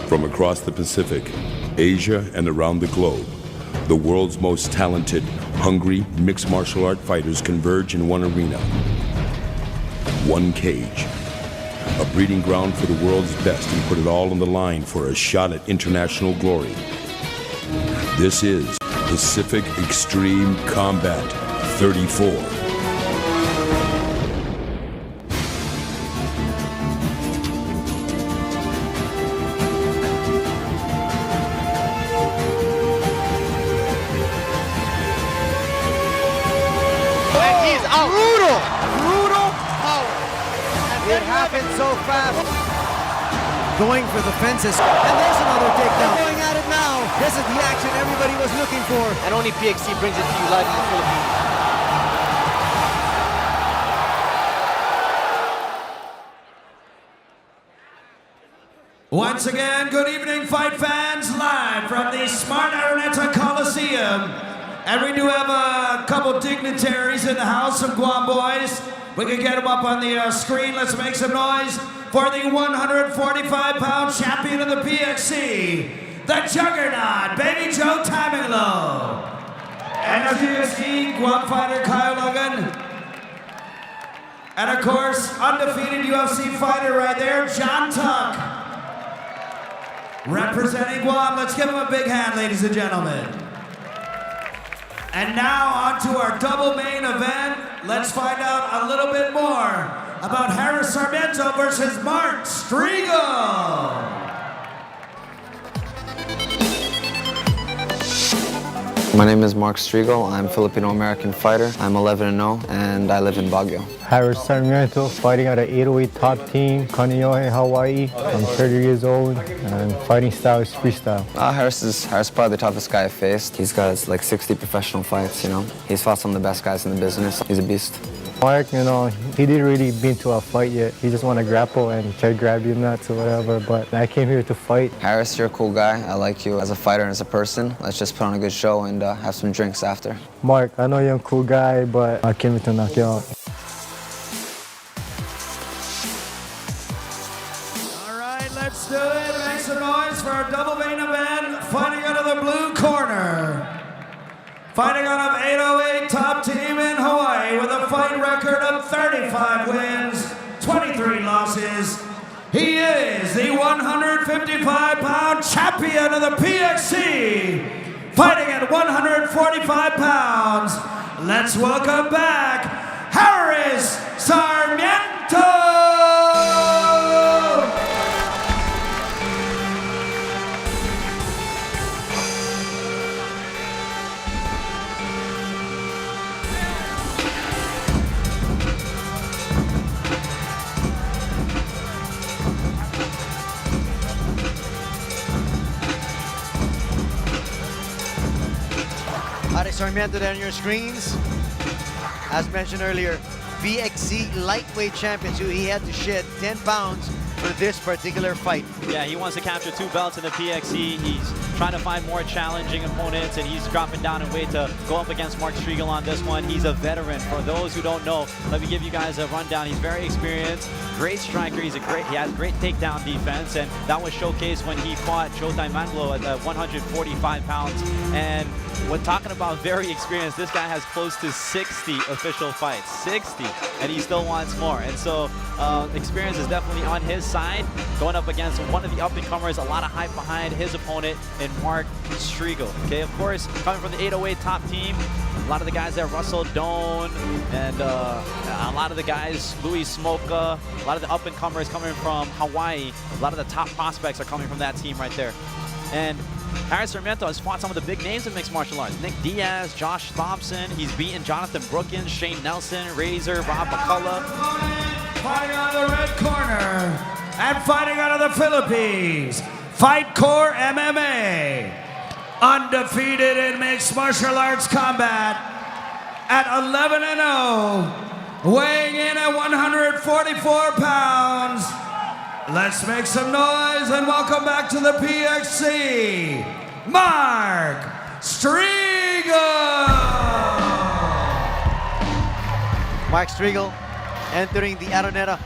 From across the Pacific, Asia, and around the globe, the world's most talented, hungry, mixed martial art fighters converge in one arena. One cage. A breeding ground for the world's best who put it all on the line for a shot at international glory. This is Pacific Extreme Combat 34. It happened so fast. Going for the fences. And there's another takedown. Going at it now. This is the action everybody was looking for. And only PXC brings it to you live in the Philippines. Once again, good evening, fight fans, live from the smart Araneta Coliseum. And we do have a couple dignitaries in the house, some Guam boys. We can get them up on the screen. Let's make some noise for the 145-pound champion of the PXC, the Juggernaut, Baby Joe Taminglo. And as you can see, Guam fighter Kyle Logan. And of course, undefeated UFC fighter right there, John Tuck. Representing Guam, let's give him a big hand, ladies and gentlemen. And now on to our double main event. Let's find out a little bit more about Harris Sarmiento versus Mark Striegl. My name is Mark Striegl. I'm a Filipino-American fighter. I'm 11-0 and I live in Baguio. Harris Sarmiento, fighting at an 808 top team, Kaneohe, Hawaii. I'm 30 years old and fighting style is freestyle. Harris is probably the toughest guy I've faced. He's got like 60 professional fights, you know. He's fought some of the best guys in the business. He's a beast. Mark, you know, he didn't really been to a fight yet. He just want to grapple and try to grab you nuts or whatever, but I came here to fight. Harris, you're a cool guy. I like you as a fighter and as a person. Let's just put on a good show and have some drinks after. Mark, I know you're a cool guy, but I came here to knock you out. All right, let's do it. Make some noise for our double main event. Fighting out of the blue corner. Fighting out of 808 top team in Hawaii with a fight record of 35 wins, 23 losses. He is the 155-pound champion of the PXC, fighting at 145 pounds. Let's welcome back Harris Sarmiento. Harris Sarmiento there on your screens. As mentioned earlier, PXC lightweight champion, so he had to shed 10 pounds for this particular fight. Yeah, he wants to capture 2 belts in the PXC. He's trying to find more challenging opponents, and he's dropping down in weight to go up against Mark Striegl on this one. He's a veteran. For those who don't know, let me give you guys a rundown. He's very experienced, great striker. He has great takedown defense, and that was showcased when he fought Joe Taminglo at 145 pounds. And when talking about very experienced, this guy has close to 60 official fights, 60, and he still wants more. And so experience is definitely on his side, going up against one of the up-and-comers, a lot of hype behind his opponent in Mark Striegl. Okay, of course, coming from the 808 top team, a lot of the guys there, Russell Doan, and a lot of the guys, Louis Smoka, a lot of the up-and-comers coming from Hawaii, a lot of the top prospects are coming from that team right there. And Harris Sarmiento has fought some of the big names in mixed martial arts. Nick Diaz, Josh Thompson. He's beaten Jonathan Brookins, Shane Nelson, Razor, Rob McCullough. Fighting out of the red corner and fighting out of the Philippines, Fight Core MMA. Undefeated in mixed martial arts combat at 11-0, weighing in at 144 pounds. Let's make some noise and welcome back to the PXC, Mark Striegl. Mark Striegl entering the Araneta,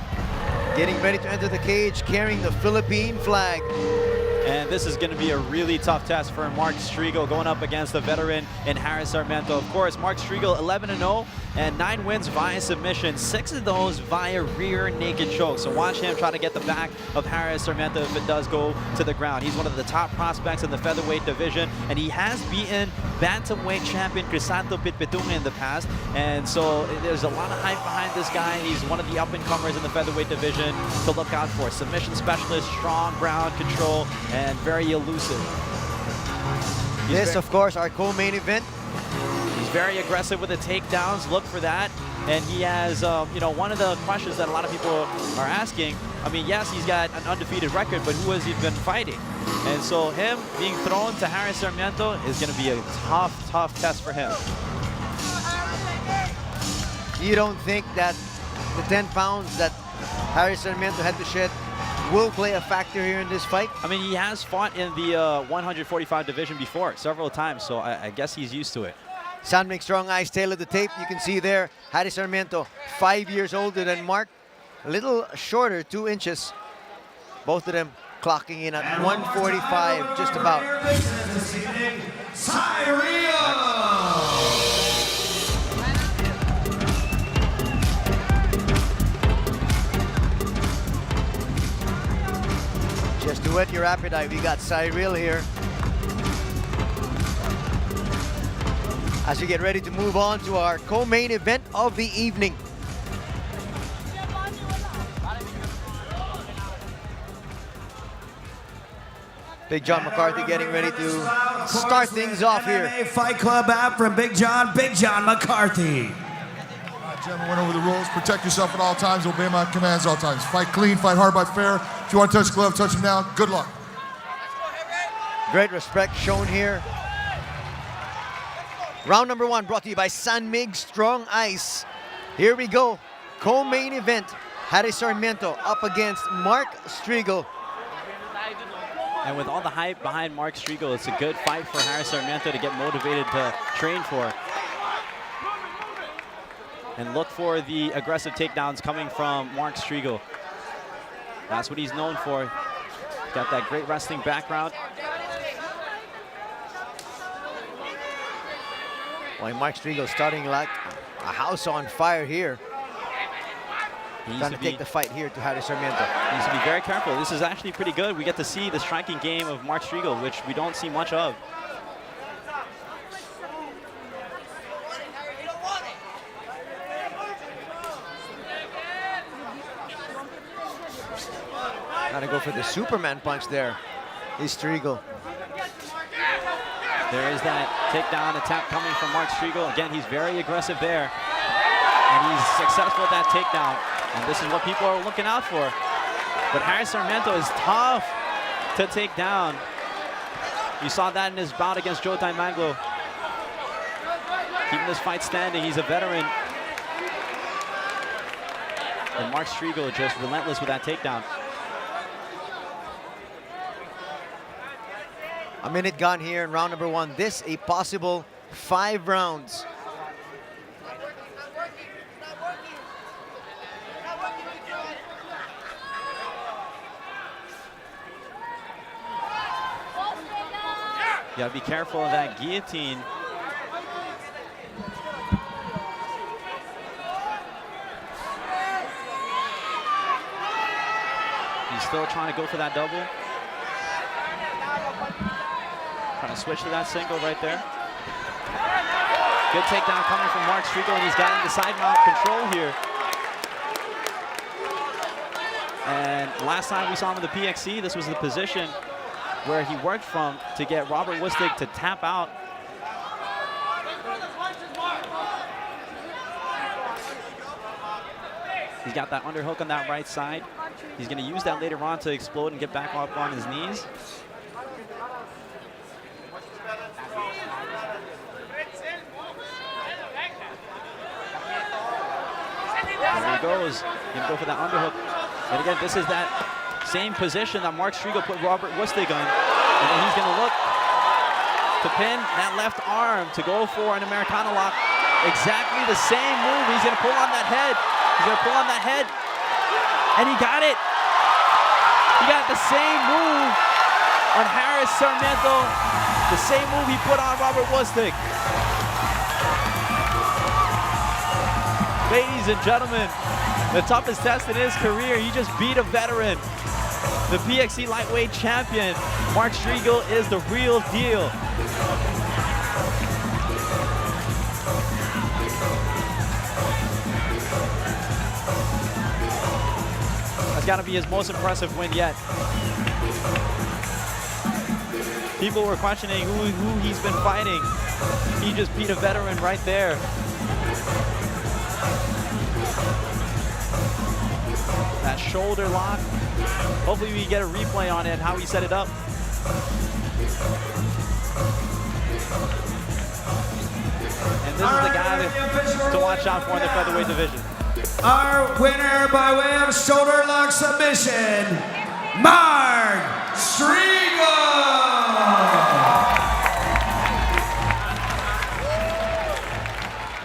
getting ready to enter the cage, carrying the Philippine flag. And this is going to be a really tough test for Mark Striegl going up against the veteran in Harris Sarmiento. Of course, Mark Striegl 11-0 and 9 wins via submission, 6 of those via rear naked choke. So watch him try to get the back of Harris Sarmiento if it does go to the ground. He's one of the top prospects in the featherweight division, and he has beaten bantamweight champion Crisanto Pitpitunga in the past. And so there's a lot of hype behind this guy. He's one of the up-and-comers in the featherweight division to look out for. Submission specialist, strong ground control, and very elusive. This, of course, our co-main event. He's very aggressive with the takedowns. Look for that. And he has, you know, one of the questions that a lot of people are asking, I mean, yes, he's got an undefeated record, but who has he been fighting? And so him being thrown to Harris Sarmiento is going to be a tough, tough test for him. You don't think that the 10 pounds that Harris Sarmiento had to shed will play a factor here in this fight? I mean, he has fought in the 145 division before several times, so I guess he's used to it. San Strong Eyes tail of the tape. You can see there, Harris Sarmiento, 5 years older than Mark. A little shorter, 2 inches. Both of them clocking in at 145, just about. Just to whet your appetite, we got Striegl here. As we get ready to move on to our co-main event of the evening. Big John McCarthy getting ready to start things off here. MMA Fight Club app from Big John McCarthy. Gentlemen, went over the rules. Protect yourself at all times. Obey my commands at all times. Fight clean, fight hard, fight fair. If you want to touch the glove, touch him now. Good luck. Great respect shown here. Round number 1 brought to you by San Strong Ice. Here we go. Co-main event. Harris Sarmiento up against Mark Striegl. And with all the hype behind Mark Striegl, it's a good fight for Harris Sarmiento to get motivated to train for. And look for the aggressive takedowns coming from Mark Striegl. That's what he's known for. He's got that great wrestling background. Well, Mark Striegl starting like a house on fire here. He's trying to take the fight here to Harris Sarmiento. He needs to be very careful. This is actually pretty good. We get to see the striking game of Mark Striegl, which we don't see much of. Trying to go for the Superman punch there. Is Striegl. There is that takedown attempt coming from Mark Striegl. Again, he's very aggressive there. And he's successful at that takedown. And this is what people are looking out for. But Harris Sarmiento is tough to take down. You saw that in his bout against Joe Manglo. Keeping this fight standing. He's a veteran. And Mark Striegl just relentless with that takedown. A minute gone here in round number 1. This a possible 5 rounds. You gotta be careful of that guillotine. He's still trying to go for that double. Trying to switch to that single right there. Good takedown coming from Mark Striegl, and he's gotten the side mount control here. And last time we saw him in the PXC, this was the position where he worked from to get Robert Lustig to tap out. He's got that underhook on that right side. He's going to use that later on to explode and get back up on his knees. There he goes. He's going to go for that underhook. And again, this is that same position that Mark Striegl put Robert Lustig on. And then he's going to look to pin that left arm to go for an Americana lock. Exactly the same move. He's going to pull on that head. He's going to pull on that head. And he got it. He got the same move on Harris Sarmiento. The same move he put on Robert Wustik. Ladies and gentlemen, the toughest test in his career. He just beat a veteran. The PXC lightweight champion, Mark Striegl, is the real deal. That's got to be his most impressive win yet. People were questioning who he's been fighting. He just beat a veteran right there. That shoulder lock. Hopefully we get a replay on it, how he set it up. And this is the guy to watch out for in the featherweight division. Our winner by way of shoulder lock submission, Mark Striegl.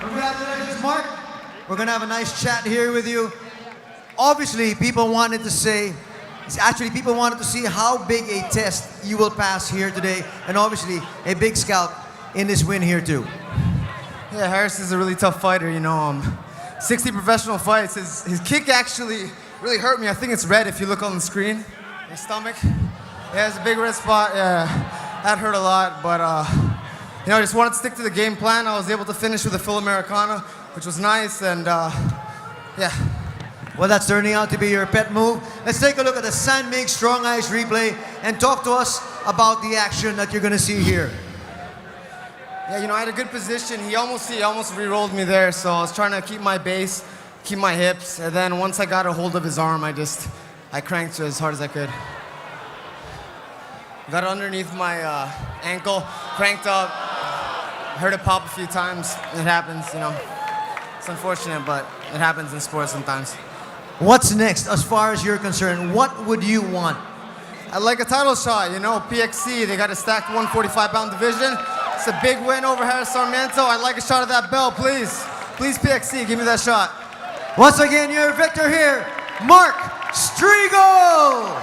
Congratulations, Mark. We're going to have a nice chat here with you. Obviously, people wanted to see how big a test you will pass here today, and obviously a big scalp in this win here too. Yeah, Harris is a really tough fighter, you know. 60 professional fights. His kick actually really hurt me. I think it's red if you look on the screen. His stomach. Yeah, it's a big red spot. Yeah, that hurt a lot, but you know, I just wanted to stick to the game plan. I was able to finish with a full Americana, which was nice, and yeah. Well, that's turning out to be your pet move. Let's take a look at the San Mig Strong Eyes replay and talk to us about the action that you're going to see here. Yeah, you know, I had a good position. He almost re-rolled me there, so I was trying to keep my base, keep my hips, and then once I got a hold of his arm, I cranked as hard as I could. Got it underneath my ankle, cranked up, heard it pop a few times. It happens, you know. It's unfortunate, but it happens in sports sometimes. What's next as far as you're concerned? What would you want? I'd like a title shot, you know, PXC, they got a stacked 145-pound division. It's a big win over Harris Sarmiento. I'd like a shot of that belt, please. Please, PXC, give me that shot. Once again, your victor here, Mark Striegl!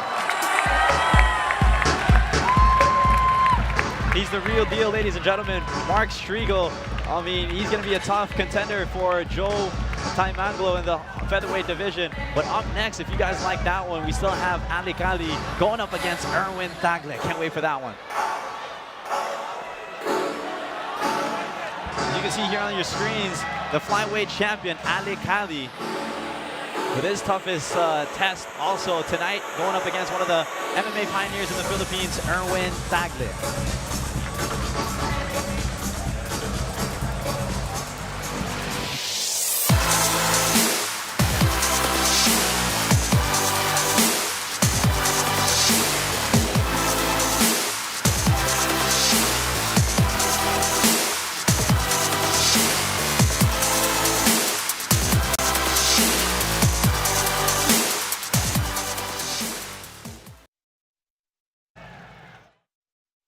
He's the real deal, ladies and gentlemen. Mark Striegl. I mean, he's going to be a tough contender for Joe Taimanglo in the featherweight division. But up next, if you guys like that one, we still have Ali Kali going up against Erwin Tagle. Can't wait for that one. You can see here on your screens, the flyweight champion, Ali Kali, with his toughest test also tonight, going up against one of the MMA pioneers in the Philippines, Erwin Tagle.